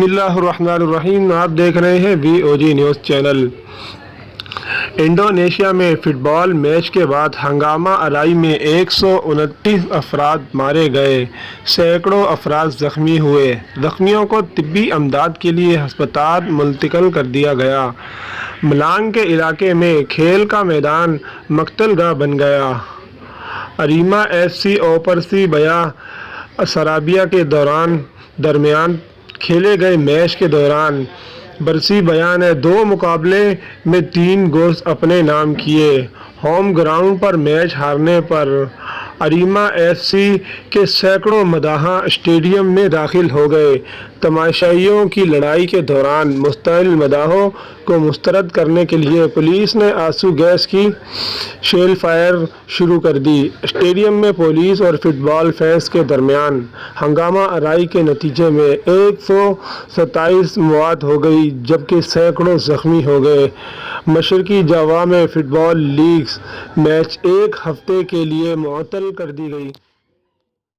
بسم اللہ الرحمن الرحیم۔ آپ دیکھ رہے ہیں VOG نیوز چینل۔ انڈونیشیا میں فٹ بال میچ کے بعد ہنگامہ آرائی میں 129 افراد مارے گئے، سینکڑوں افراد زخمی ہوئے۔ زخمیوں کو طبی امداد کے لیے ہسپتال منتقل کر دیا گیا۔ ملانگ کے علاقے میں کھیل کا میدان مقتل گاہ بن گیا۔ اریما FC اوپرسی بیا سرابیا کے درمیان کھیلے گئے میچ کے دوران برسی بیا نے 2 مقابلے میں 3 گولز اپنے نام کیے۔ ہوم گراؤنڈ پر میچ ہارنے پر اریما FC کے سینکڑوں مداحوں اسٹیڈیم میں داخل ہو گئے۔ تماشائیوں کی لڑائی کے دوران مشتعل مداحوں کو مسترد کرنے کے لیے پولیس نے آنسو گیس کی شیل فائر شروع کر دی۔ اسٹیڈیم میں پولیس اور فٹ بال فینس کے درمیان ہنگامہ آرائی کے نتیجے میں 127 موت ہو گئی جبکہ سینکڑوں زخمی ہو گئے۔ مشرقی جاوا میں فٹ بال لیگ میچ 1 ہفتے کے لیے معطل کر دی گئی۔